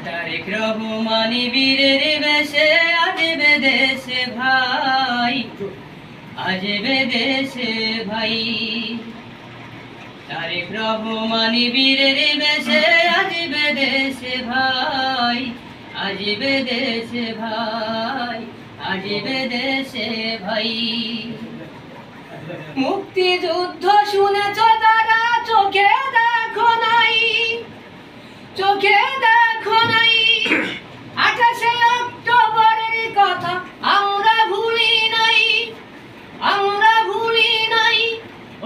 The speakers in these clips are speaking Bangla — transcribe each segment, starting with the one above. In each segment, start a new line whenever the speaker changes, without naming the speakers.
তারেক রহমান বীরের বেশে আসবে দেশে ভাই, আসবে দেশে ভাই। তারেক রহমান বীরের বেশে আসবে দেশে ভাই, আসবে দেশে ভাই, আসবে দেশে ভাই। মুক্তিযুদ্ধ শুনেছ তারা, চোখে দেখো নাই, চোখে দেখো নাই। 28শে অক্টোবরের কথা আমরা ভুলি নাই, আমরা ভুলি নাই।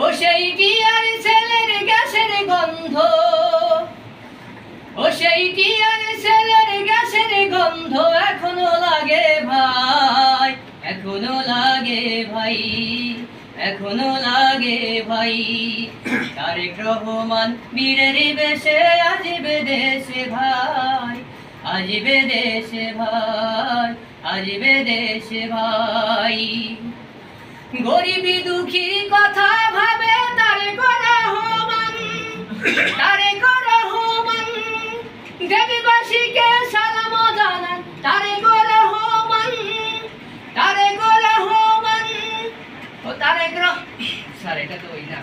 ও সেই টিয়ার ছেলের গ্যাসের গন্ধ, ও সেই টিয়ার ছেলের গ্যাসের গন্ধ এখনো লাগে ভাই, এখনো লাগে ভাই, এখনো লাগে ভাই। তারেক রহমান বীরের বেশে আসবে দেশে ভাই, আসবে দেশে ভাই, আসবে দেশে ভাই। গরিবি দুঃখীর কথা ভাবে তারেক রহমান, তারেক রহমান। দেশবাসীকে সালাম জানান তারেক রহমান, তারেক রহমান। ও তারেক স্যার এটা তো ওই না,